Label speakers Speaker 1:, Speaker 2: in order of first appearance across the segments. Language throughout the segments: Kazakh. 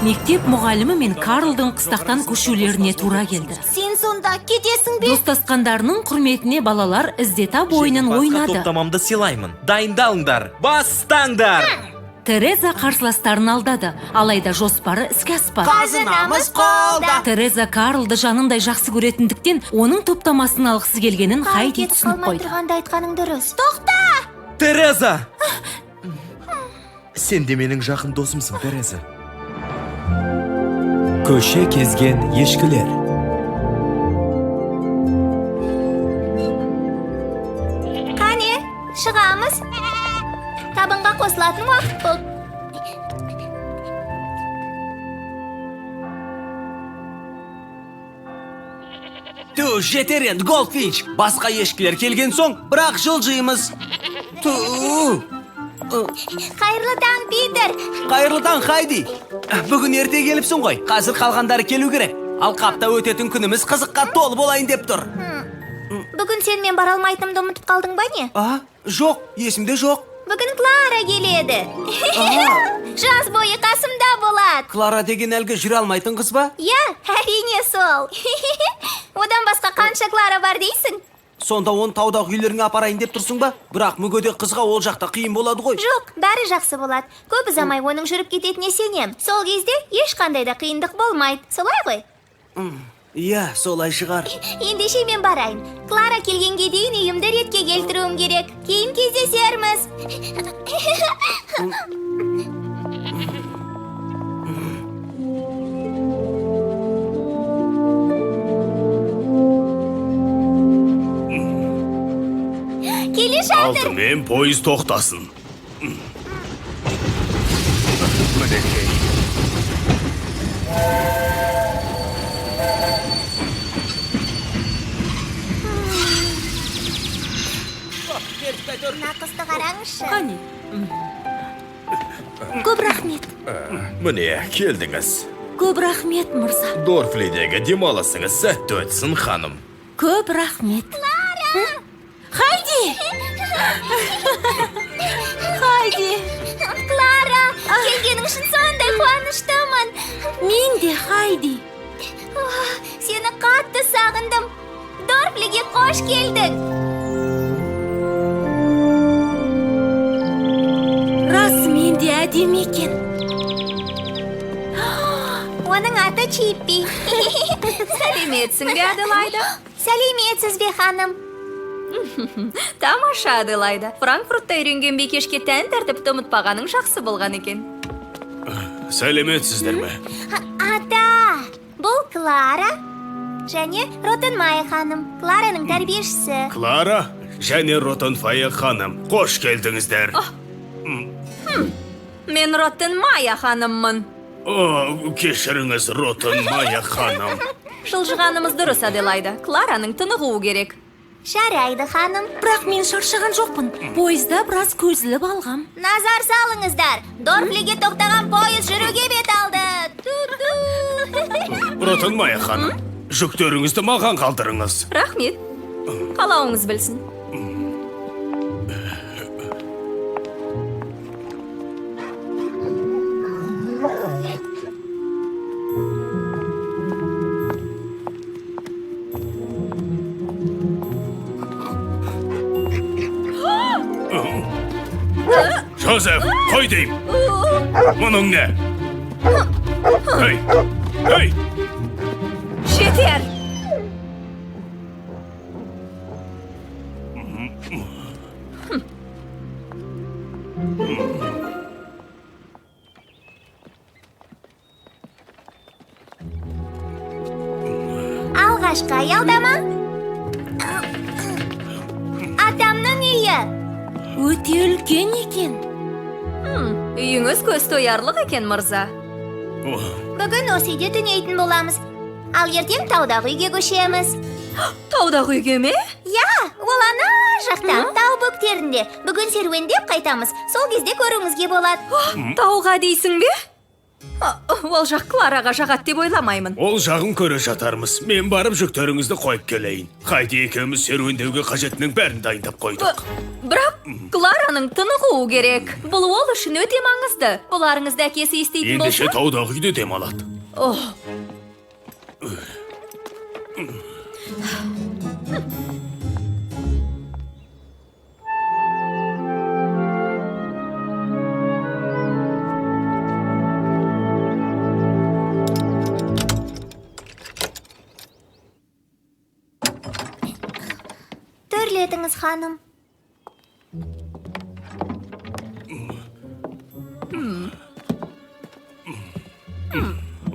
Speaker 1: Мектеп мұғалімі мен Карлдың қыстақтан көшулеріне тура келді.
Speaker 2: Сен сонда кетесің бе?
Speaker 1: Достасқандарының құрметіне балалар іздетап ойынын ойнады.
Speaker 3: Топтамамды сыйлаймын. Дайындалыңдар, бастаңдар!
Speaker 1: Тереза қарсыластарын алдады, алайда жоспары іске аспады.
Speaker 2: Қазынамыз қолда.
Speaker 1: Тереза Карлды жанындай жақсы көретіндіктен, оның топтамасын алғысы келгенін Хайди түсініп қойды.
Speaker 2: Тұрғанда айтқаның дұрыс. Тоқта!
Speaker 3: Тереза! Сен де менің жақын досымсың, Тереза.
Speaker 4: Көше кезген ешкілер.
Speaker 2: Қане, шығамыз. Табынға қосылатын уақыт бол.
Speaker 5: Ту, жетер енді, Голдфинч. Басқа ешкілер келген соң, бірақ жылжимыз. Ту.
Speaker 2: Қайырлы таң, Питер.
Speaker 5: Қайырлы таң, Хайди. Бүгін ерте келіпсің ғой. Қазір қалғандары келу керек. Ал қапта өтетін күніміз қызыққа толы болайын деп тұр.
Speaker 2: Бүгін сен мен бара алмайтынымды ұмытып қалдың ба не?
Speaker 5: Жоқ, есімде жоқ.
Speaker 2: Бүгін Клара келеді. Жаз бойы қасымда болады.
Speaker 5: Клара деген әлгі жүре алмайтын қыз ба?
Speaker 2: Я, әрине сол. Одан басқа қанша Клара бар дейсің?
Speaker 5: Сонда оны таудағы үйлеріңе апарайын деп тұрсың ба? Бірақ мүгедек қызға ол жақта қиын болады ғой.
Speaker 2: Жоқ, бәрі жақсы болады. Көп ұзамай оның жүріп кететініне сенем. Сол кезде ешқандай да қиындық болмайды. Солай ғой?
Speaker 5: Иә, солай шығар.
Speaker 2: Ендеше мен барайын. Клара келгенге дейін үйімді ретке келтіруім керек. Кейін кездесерміз. Келе жатыр.
Speaker 6: Алдымен пойыз тоқтасын. Мінекей.
Speaker 2: Мына қызды қараңызшы.
Speaker 1: Қане,
Speaker 2: Көп рахмет.
Speaker 3: Міне, келдіңіз.
Speaker 1: көп рахмет, мырза.
Speaker 3: Дорфлидегі демалысыңыз сәтті өтсін, ханым.
Speaker 1: Көп рахмет. Хайди! Хайди!
Speaker 2: Клара, келгенің үшін сондай қуаныштымын.
Speaker 1: Мен де, Хайди.
Speaker 2: Сені қатты сағындым. Дорфлиге қош келдің.
Speaker 1: Расымен де әдемі екен.
Speaker 2: Оның аты Чиппи.
Speaker 7: Сәлеметсің бе, Аделайда?
Speaker 2: Сәлеметсіз бе, ханым?
Speaker 7: Тамаша, Аделайда. Франкфуртта үйренген бикешке тән тәртіпті ұмытпағаның жақсы болған екен.
Speaker 6: Сәлеметсіздер ме?
Speaker 2: Ата, бұл Клара және Ротенмайя ханым. Клараның тәрбиешісі.
Speaker 6: Клара және Ротенмайя ханым, қош келдіңіздер.
Speaker 7: Мен Ротенмайя ханыммын.
Speaker 6: Кешіріңіз, Ротенмайя ханым.
Speaker 7: Жылжығанымыз дұрыс, Аделайда. Клараның тынығуы керек.
Speaker 2: Жарайды, ханым.
Speaker 1: Бірақ мен шаршаған жоқпын. Пойызда біраз көзіліп алғам.
Speaker 2: Назар салыңыздар. Дорфлиге тоқтаған пойыз жүруге бет алды. Ту-ту.
Speaker 6: Ротенмайя ханым, жүктеріңізді маған қалдырыңыз.
Speaker 7: Рахмет. Қалауыңыз білсін.
Speaker 6: Жозеф, қой дейм. Мұның не? Ей!
Speaker 7: Жетер!
Speaker 2: Алғашқы аялдама. Атамның үйі.
Speaker 1: Өте үлкен екен.
Speaker 7: Үйіңіз көз тоярлық екен, мырза.
Speaker 2: Бүгін осы үйде түнейтін боламыз. Ал ертең таудағы үйге көшеміз.
Speaker 7: Таудағы үйге ме?
Speaker 2: Я, ол ана жақта, тау бөктерінде. Бүгін серуендеп қайтамыз. Сол кезде көруіңізге болады.
Speaker 7: Тауға дейсің бе? Ол жақ Клараға жағат деп ойламаймын.
Speaker 6: Ол жағын көре жатармыз. Мен барып жүктеріңізді қойып келейін. Хайди екеуміз серуендеуге қажетінің бәрін дайындап қойдық.
Speaker 7: Бірақ Клараның тынығуы керек. Бұл ол үшін өте маңызды. Оларыңызда әкесі естейтін
Speaker 6: Ендеше
Speaker 7: болса?
Speaker 6: таудағы үйде демалады.
Speaker 7: Ох,
Speaker 2: Төрлетіңіз, ханым.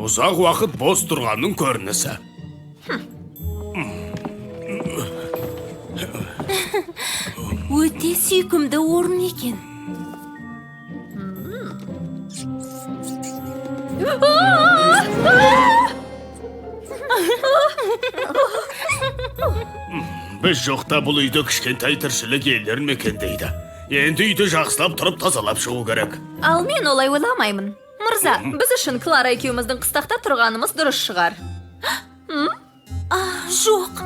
Speaker 6: Ұзақ уақыт бос тұрғанның көрінісі.
Speaker 1: Өте сүйкімді орын екен.
Speaker 6: Біз жоқта бұл үйді кішкентай тіршілік елдер мекендейді. Енді үйді жақсылап тұрып тазалап шығу керек.
Speaker 7: ал мен олай ойламаймын. Мырза, біз үшін Клара екеуміздің қыстақта тұрғанымыз дұрыс шығар.
Speaker 1: Жоқ.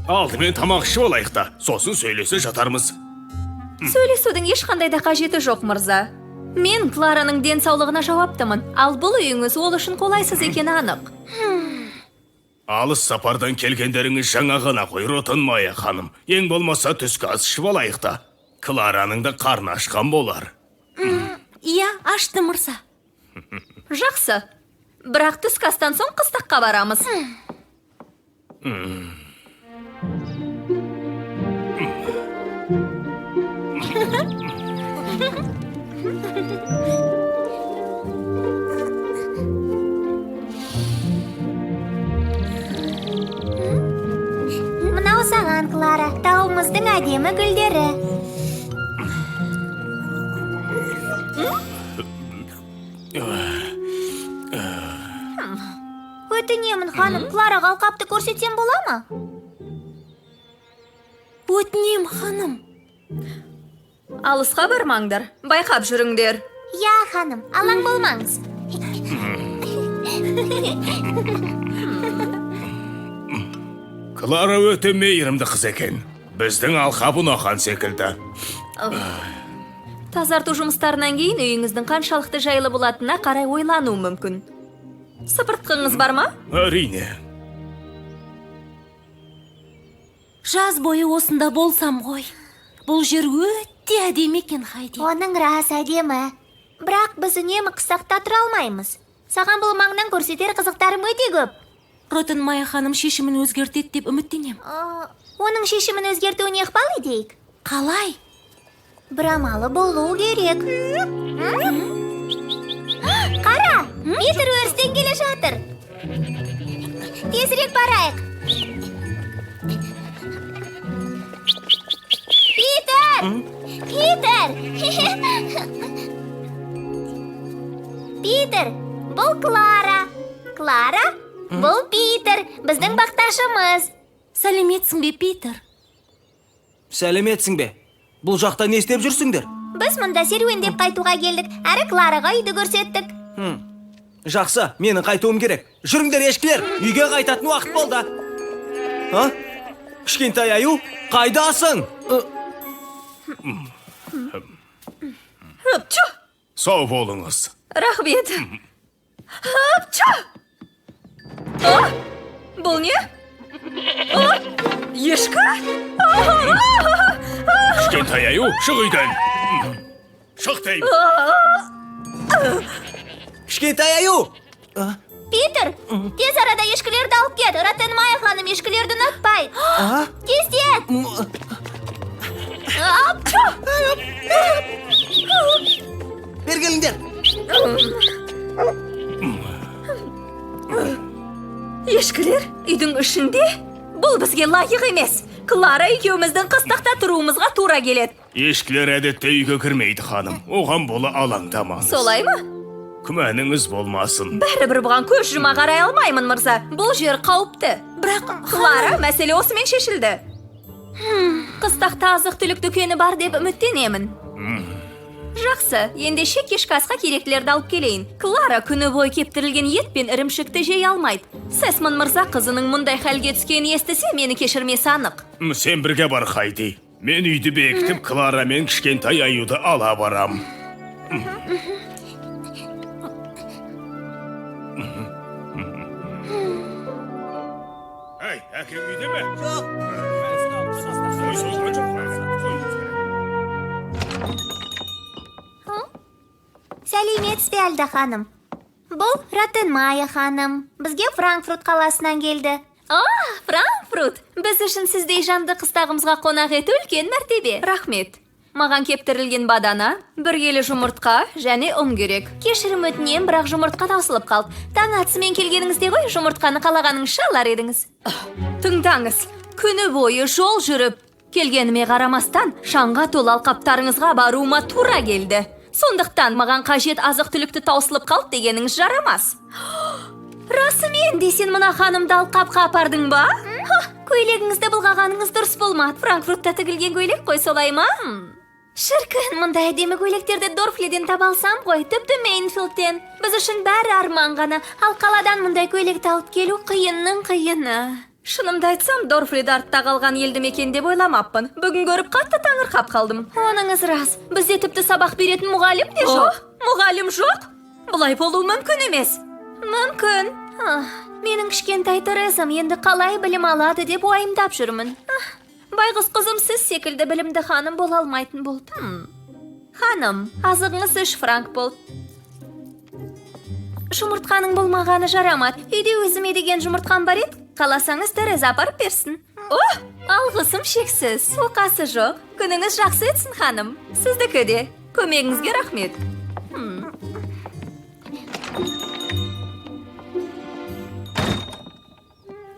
Speaker 6: Алдымен тамақ ішіп алайық та, сосын сөйлесе жатармыз.
Speaker 7: Сөйлесудің ешқандай да қажеті жоқ, мырза. Мен Клараның денсаулығына жауаптымын, ал бұл үйіңіз ол үшін қолайсыз екені анық.
Speaker 6: Алыс сапардан келгендеріңіз жаңа ғана ғой, Ротан Майя ханым. Ең болмаса түскі ас ішіп алайық та. Клараның да қарны ашқан болар.
Speaker 1: Иә, ашты мырза.
Speaker 7: Жақсы. Бірақ түскі астан соң қыстаққа барамыз.
Speaker 2: Мынау саған, Клара, тауымыздың әдемі гүлдері. Өтінемін, ханым, Клараға алқапты көрсетсем бола ма?
Speaker 1: Өтінем, ханым.
Speaker 7: Алысқа бармаңдар, байқап жүріңдер.
Speaker 2: Я, ханым, алаң болмаңыз.
Speaker 6: Клара өте мейірімді қыз екен. Біздің алқап ұнаған секілді.
Speaker 7: Тазарту жұмыстарынан кейін үйіңіздің қаншалықты жайлы болатынына қарай ойлану мүмкін. Сыпыртқыңыз бар ма?
Speaker 6: Әрине.
Speaker 1: Жаз бойы осында болсам ғой. Бұл жер өте әдемі екен, Хайди.
Speaker 2: Оның рас әдемі. Бірақ біз үнемі қыстақта тұра алмаймыз. Саған бұл маңнан көрсетер қызықтарым өте көп.
Speaker 1: Ротан Майя ханым шешімін өзгертеді деп үміттенем.
Speaker 2: Оның шешімін өзгертуіне ықпал етейік.
Speaker 1: Қалай?
Speaker 2: Бір амалы болу керек. Қара, Питер өрістен келе жатыр. Тезірек барайық. Питер! Питер! Питер, бұл Клара. Клара, бұл Питер, біздің бақташымыз.
Speaker 1: Сәлеметсің бе, Питер?
Speaker 5: Сәлеметсің бе? Бұл жақта не істеп жүрсіңдер?
Speaker 2: Біз мұнда серуендеп қайтуға келдік, әрі Клараға үйді көрсеттік.
Speaker 5: Жақсы, менің қайтуым керек. Жүріңдер, ешкілер, үйге қайтатын уақыт болды. Кішкентай аю, қайдасың?
Speaker 6: Сау болыңыз.
Speaker 7: Рахмет. Бұл не? Ешкі?
Speaker 6: Кішкентай аю, шық үйден. Шық деймін.
Speaker 5: Кішкентай аю!
Speaker 2: Питер, тез арада ешкілерді алып кет. Ротан Майя ханым ешкілерді ұнатпайды. Тездет!
Speaker 5: Бер келіңдер!
Speaker 7: Ешкілер үйдің ішінде? Бұл бізге лайық емес. Клара екеуміздің қыстақта тұруымызға тура келеді.
Speaker 6: Ешкілер әдетте үйге кірмейді, ханым. Оған бола алаңдамаңыз.
Speaker 7: Солай ма?
Speaker 6: Күмәніңіз болмасын.
Speaker 7: Бәрібір бұған көз жұма қарай алмаймын, мырза. Бұл жер қауіпті.
Speaker 1: Бірақ
Speaker 7: Клара, мәселе осымен шешілді. Қыстақта азық-түлік дүкені бар деп үміттенемін. Жақсы, ендеше кешкі асқа керектілерді алып келейін. Клара күні бойы кептірілген ет пен ірімшікті жей алмайды. Сесмон мырза қызының мұндай хәлге түскенін естісе, мені кешірмесі анық.
Speaker 6: Сен бірге бар, Хайди. Мен үйді бекітіп, Клара мен кішкентай аюды ала барам. Әй, әкең үйде ме? Жоқ.
Speaker 2: Сәлеметсіз бе Әлда ханым? Бұл Ротенмайя ханым. Бізге Франкфурт қаласынан келді.
Speaker 7: Франкфурт! Біз үшін сіздей жанды қыстағымызға қонақ ету үлкен мәртебе. Рахмет. Маған кептірілген бадана, бір келі жұмыртқа және керек.
Speaker 2: Кешірім өтінем, бірақ жұмыртқа таусылып қалды. Таң атысымен келгеніңізде ғой, жұмыртқаны қалағаныңызша алар едіңіз.
Speaker 7: Тыңдаңыз, күні бойы жол жүріп, келгеніме қарамастан, шаңға толы алқаптарыңызға баруыма тура келді. Сондықтан маған қажет азық-түлікті таусылып қалды дегеніңіз жарамас. Расымен де сен мына ханымды алқапқа апардың ба?
Speaker 2: Көйлегіңізді былғағаныңыз дұрыс болмады.
Speaker 7: Франкфуртта тігілген көйлек қой, солай ма?
Speaker 2: Шіркін, мұндай әдемі көйлектерді Дорфледен таба алсам ғой, тіпті Мейнфилдтен. Біз үшін бәрі арман ғана, ал қаладан мұндай көйлекті алып келу қиынның қиыны.
Speaker 7: Шынымды айтсам, Дорфлед артта қалған елді мекен деп ойламаппын. Бүгін көріп қатты таңырқап қалдым.
Speaker 2: Оныңыз рас.
Speaker 7: Бізде тіпті сабақ беретін мұғалім де жоқ. Мұғалім жоқ? Бұлай болуы мүмкін емес.
Speaker 2: Мүмкін. Менің кішкентай Терезам енді қалай білім алады деп уайымдап жүрмін.
Speaker 7: Байғұс қызым, сіз секілді білімді ханым бола алмайтын болды.
Speaker 2: Ханым,
Speaker 7: Азығыңыз 3 франк болды.
Speaker 2: жұмыртқаның болмағаны жарамады.
Speaker 7: Үйде өзіме деген жұмыртқам бар еді. Қаласаңыз Тереза апарып берсін. Алғысым шексіз. Оқасы жоқ. Күніңіз жақсы етсін, ханым. Сіздікі де. Көмегіңізге рахмет.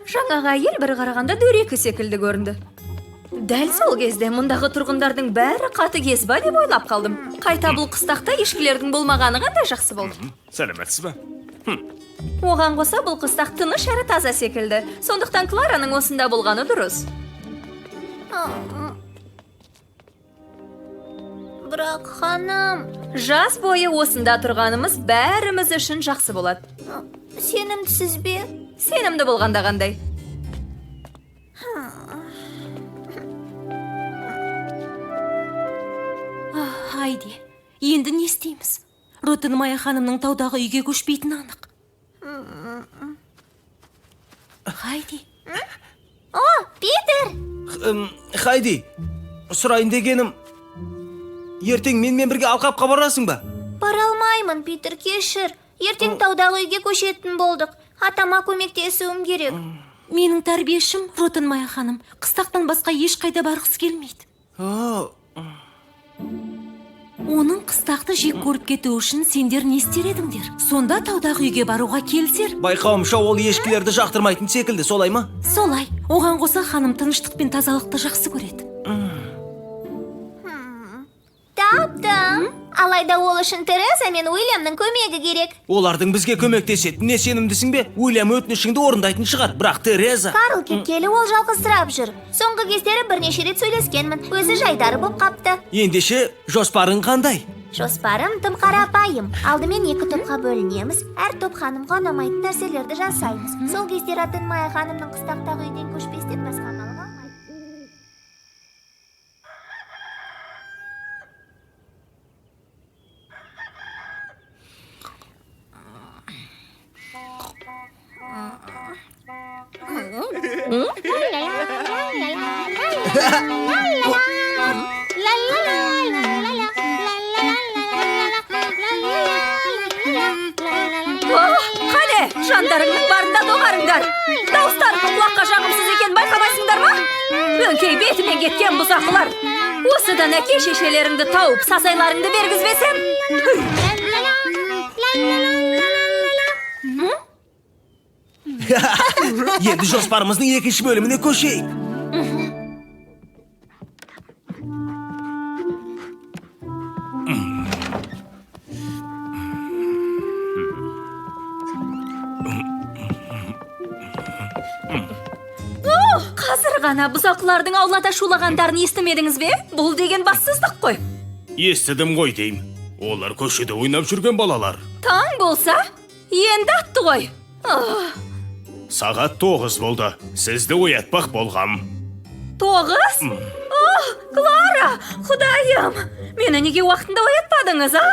Speaker 7: Жаңағы әйел бір қарағанда дөрекі секілді көрінді. Дәл сол кезде мұндағы тұрғындардың бәрі қатыгез ба деп ойлап қалдым. Қайта бұл қыстақта ешкілердің болмағаны қандай жақсы болды.
Speaker 6: Сәлеметсіз бе?
Speaker 7: Оған қоса бұл қыстақ тыныш әрі таза секілді. Сондықтан Клараның осында болғаны дұрыс.
Speaker 2: Бірақ ханым,
Speaker 7: Жаз бойы осында тұрғанымыз бәріміз үшін жақсы болады.
Speaker 2: сенімдісіз бе?
Speaker 7: Сенімді болғанда қандай?
Speaker 1: Хайди, енді не істейміз? Ротенмайя ханымның таудағы үйге көшпейтіні анық. Хайди.
Speaker 2: Питер!
Speaker 5: Хайди, сұрайын дегенім, ертең менімен бірге алқапқа барасың ба?
Speaker 2: Бара алмаймын, Питер, кешір. Ертең таудағы үйге көшетін болдық. Атама көмектесуім керек.
Speaker 1: Менің тәрбиешім Ротенмайя ханым қыстақтан басқа ешқайда барғысы келмейді. Оның қыстақты жек көріп кету үшін сендер не істер едіңдер? Сонда таудағы үйге баруға келсер?
Speaker 5: Байқауымша ол ешкілерді жақтырмайтын секілді, солай ма?
Speaker 1: Солай. Оған қоса ханым тыныштық пен тазалықты жақсы көреді.
Speaker 2: Таптым. Алайда ол үшін Тереза мен Уильямның көмегі керек.
Speaker 5: Олардың бізге көмектесетініне сенімдісің бе? Уильям өтінішіңді орындайтын шығар, бірақ Тереза...
Speaker 2: Карл кеткелі ол жалғызсырап жүр. Соңғы кездері бірнеше рет сөйлескенмін. Өзі жайдары боп қапты.
Speaker 5: Ендеше жоспарың қандай?
Speaker 2: Жоспарым тым қарапайым. Алдымен 2 топқа бөлінеміз. Әр топ ханымға ұнамайтын нәрселерді жасаймыз. Сол кезде Ротенмайя ханымның қыстақтағы үйден көшпестен басқа амалы қалмайды.
Speaker 7: Қане, жандарыңның барында доғарыңдар. Дауыстарыңның құлаққа жағымсыз екен байқамайсыңдар ма? Өңкей бетімен кеткен бұзақылар. Осыдан әке шешелеріңді тауып, сазайларыңды бергізбесем.
Speaker 5: Енді жоспарымыздың 2-ші бөліміне көшейік.
Speaker 7: Қазір ғана бұзақылардың аулада шулағандарын естімедіңіз бе? Бұл деген бассыздық қой.
Speaker 6: Естідім ғой деймін. Олар көшеде ойнап жүрген балалар.
Speaker 7: Таң болса, енді атты ғой.
Speaker 6: Сағат 9 болды. Сізді оятпақ болғам.
Speaker 7: 9? Клара, Құдайым, мені неге уақытында оятпадыңыз, а?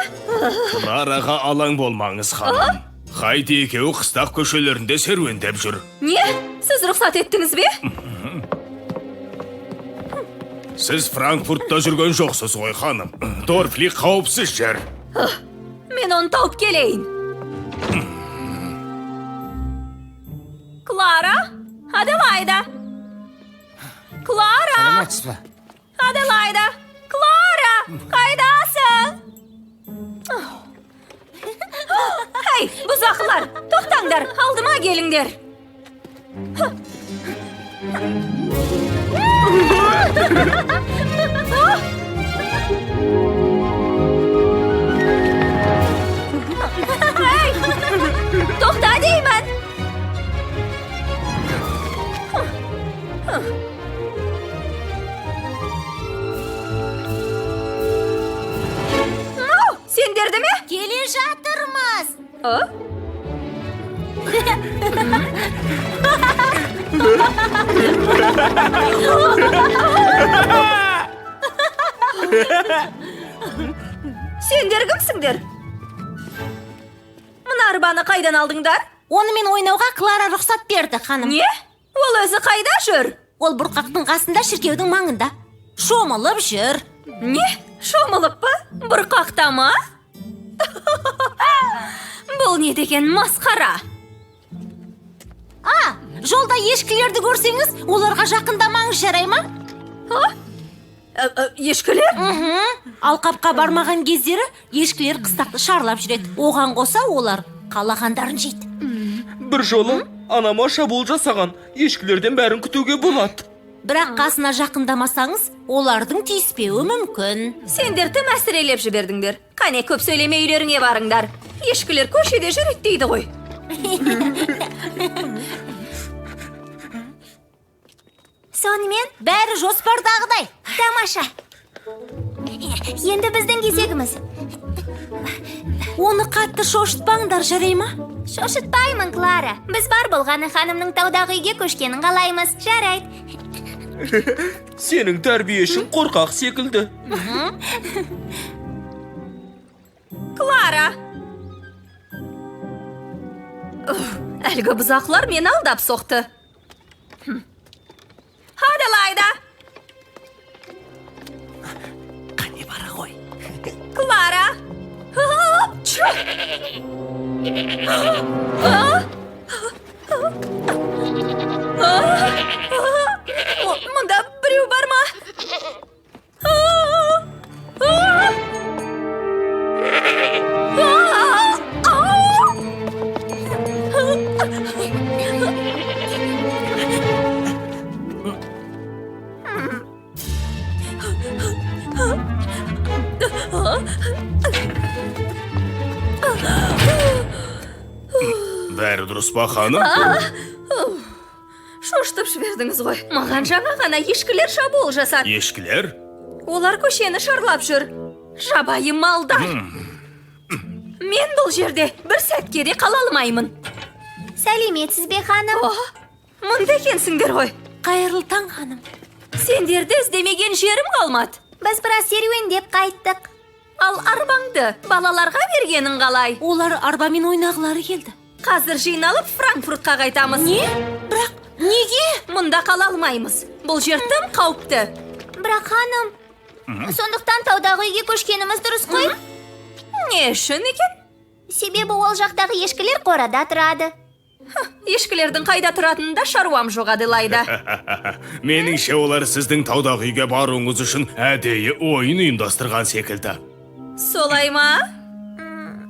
Speaker 6: Клараға алаң болмаңыз, ханым. Хайди екеуі қыстақ көшелерінде серуендеп жүр.
Speaker 7: Не? Сіз рұқсат еттіңіз бе?
Speaker 6: Сіз Франкфуртта жүрген жоқсыз ғой, ханым. Дорфли қауіпсіз жер.
Speaker 7: Мен оны тауып келейін. Клара, Аделайда. Клара, Аделайда. Клара, қайдасың? Хей, бұзақылар, тоқтаңдар, алдыма келіңдер. Хей, тоқта деймін. Сендерді ме?
Speaker 1: Келе жатырмыз.
Speaker 7: Сендер кімсіңдер? Мына арбаны қайдан алдыңдар?
Speaker 1: Онымен ойнауға Клара рұқсат берді, ханым.
Speaker 7: Не? Ол өзі қайда жүр?
Speaker 1: Ол бұрқақтың қасында, шіркеудің маңында. Шомылып жүр.
Speaker 7: Не? Шомылып па? Бұрқақта ма? Бұл не деген масқара?
Speaker 1: Жолда ешкілерді көрсеңіз, оларға жақындамаңыз, жарай ма?
Speaker 7: Ешкілер?
Speaker 1: Алқапқа бармаған кездері ешкілер қыстақты шарлап жүреді. Оған қоса олар қалағандарын жейді.
Speaker 3: Бір жолы анама шабуыл жасаған ешкілерден бәрін күтуге болады.
Speaker 1: Бірақ қасына жақындамасаңыз, олардың тиіспеуі мүмкін.
Speaker 7: Сендер тым әсірелеп жібердіңдер. Қане көп сөйлемей үйлеріңе барыңдар. Ешкілер көшеде жүреді дейді ғой.
Speaker 2: Сонымен,
Speaker 1: Бәрі жоспардағыдай.
Speaker 2: тамаша. Енді біздің кезегіміз.
Speaker 1: Оны қатты шошытпаңдар, жарай ма?
Speaker 2: Шошытпаймын, Клара. Біз бар болғаны ханымның таудағы үйге көшкенін қалаймыз. Жарайды.
Speaker 3: Сенің тәрбиешің қорқақ секілді.
Speaker 7: Клара! Әлгі бұзақлар мені алдап соқты. Аделайда!
Speaker 5: Қане бара ғой.
Speaker 7: Клара! Мұнда біреу бар ма?
Speaker 6: Бәрі дұрыс па, ханым?
Speaker 7: Шошытып жібердіңіз ғой. Маған жаңа ғана ешкілер шабуыл жасады.
Speaker 6: Ешкілер?
Speaker 7: Олар көшені шарлап жүр. Жабайы малдар. Мен бұл жерде бір сәтке де қала алмаймын.
Speaker 2: Сәлеметсіз бе, ханым?
Speaker 7: Мұнда екенсіңдер ғой.
Speaker 1: Қайырлы таң, ханым.
Speaker 7: Сендерді іздемеген жерім қалмады.
Speaker 2: Біз біраз серуендеп қайттық.
Speaker 7: Ал арбаңды балаларға бергенің қалай?
Speaker 1: Олар арбамен ойнағылары келді.
Speaker 7: Қазір жиналып Франкфуртқа қайтамыз.
Speaker 1: Не? Бірақ неге?
Speaker 7: Мұнда қала алмаймыз. Бұл жер тым қауіпті.
Speaker 2: Бірақ, ханым, сондықтан таудағы үйге көшкеніміз дұрыс қой?
Speaker 7: Не үшін екен?
Speaker 2: Себебі ол жақтағы ешкілер қорада тұрады.
Speaker 7: Ешкілердің қайда тұратынында шаруам жоқ, Аделайда.
Speaker 6: Меніңше олар сіздің таудағы үйге баруыңыз үшін әдейі ойын ұйымдастырған секілді.
Speaker 7: Солай ма?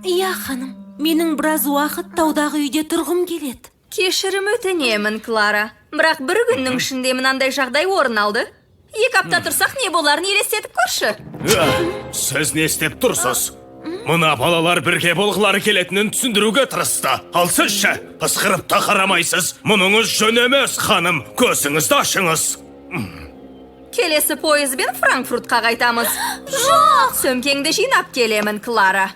Speaker 1: Иә, ханым. Менің біраз уақыт таудағы үйде тұрғым келеді.
Speaker 7: Кешірім өтінемін, Клара. Бірақ бір күннің ішінде мынандай жағдай орын алды. 2 апта тұрсақ не боларын елестетіп көрші.
Speaker 6: Сіз не істеп тұрсыз? Мына балалар бірге болғылары келетінін түсіндіруге тырысты. Ал сіз ше, ысқырып та қарамайсыз. Мұныңыз жөн емес, ханым. Көзіңізді ашыңыз.
Speaker 7: Келесі пойызбен Франкфуртқа қайтамыз. Жоқ! Сөмкеңді жинап келемін, Клара.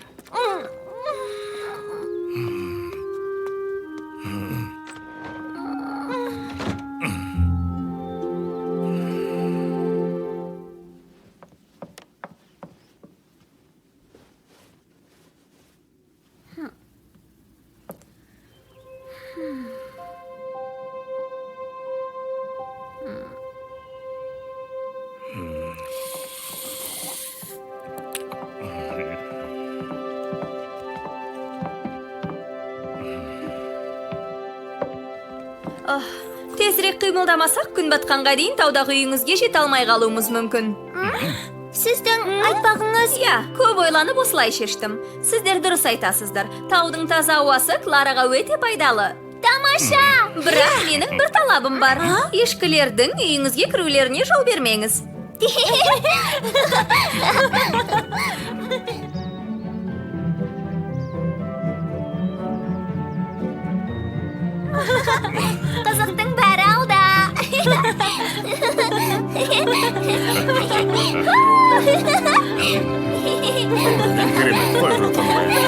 Speaker 7: Тезірек қимылдамасақ, күн батқанға дейін таудағы үйіңізге жете алмай қалуымыз мүмкін.
Speaker 2: Сіздің айтпағыңыз?
Speaker 7: Иә, көп ойланып осылай шештім. Сіздер дұрыс айтасыздар. Таудың таза ауасы Клараға өте пайдалы.
Speaker 2: Тамаша!
Speaker 7: Бірақ менің бір талабым бар. Ешкілердің үйіңізге кірулеріне жол бермеңіз.
Speaker 2: Қызықтың бәрі алда.
Speaker 6: Керемет, қой, братан.